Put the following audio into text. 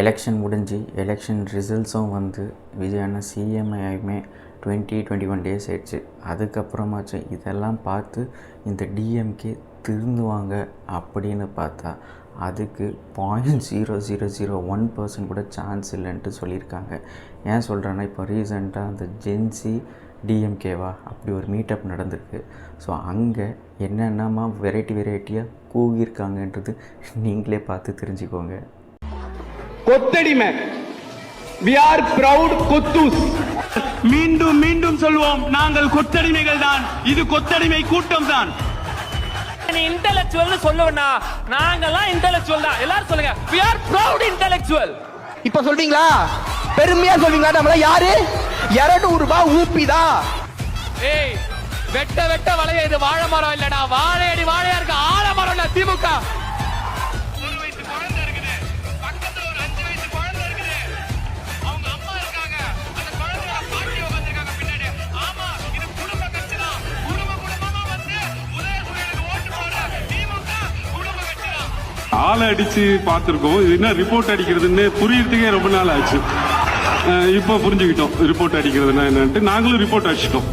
Election முடிஞ்சு election ரிசல்ட்ஸும் வந்து Vijay CM ஆகியுமே 20-21 days ஆயிடுச்சு. அதுக்கப்புறமாச்சு இதெல்லாம் பார்த்து இந்த டிஎம்கே திருந்துவாங்க அப்படின்னு பார்த்தா அதுக்கு 0.0001% கூட சான்ஸ் இல்லைன்ட்டு சொல்லியிருக்காங்க. ஏன் சொல்கிறேன்னா, இப்போ ரீசெண்டாக அந்த ஜென்சி டிஎம்கேவா அப்படி ஒரு மீட்டப் நடந்திருக்கு. ஸோ அங்கே என்னென்னமா வெரைட்டியாக கூகியிருக்காங்கன்றது நீங்களே பார்த்து தெரிஞ்சுக்கோங்க. கொத்தடிமை, we are proud கொத்தூஸ். மீண்டும் மீண்டும் சொல்வோம், நாங்கள் கொத்தடிமைகள் தான். இது கொத்தடிமை கூட்டம் தான். இன்டெலெக்சுவல் சொல்லுவனா, நாங்கெல்லாம் இன்டெலெக்சுவல் தான். எல்லாரும் சொல்லுங்க, we are proud intellectual. இப்ப சொல்வீங்களா? பெருமையா சொல்வீங்களா? நம்மள யாரு? 200 ரூபாய் ஊப்பிதான். ஏய், வெட்ட வெட்ட வளைய இது வாழை மரம் இல்லடா, வாழையடி வாழையா இருக்கு, ஆலமரம் இல்ல திமுக. ஆளை அடிச்சு பார்த்துருக்கோம். இது என்ன ரிப்போர்ட் அடிக்கிறதுன்னு புரியறதுக்கே ரொம்ப நாள் ஆச்சு. இப்போ புரிஞ்சுக்கிட்டோம் ரிப்போர்ட் அடிக்கிறதுனா என்னன்ட்டு. நாங்களும் ரிப்போர்ட் அடிச்சிட்டோம்.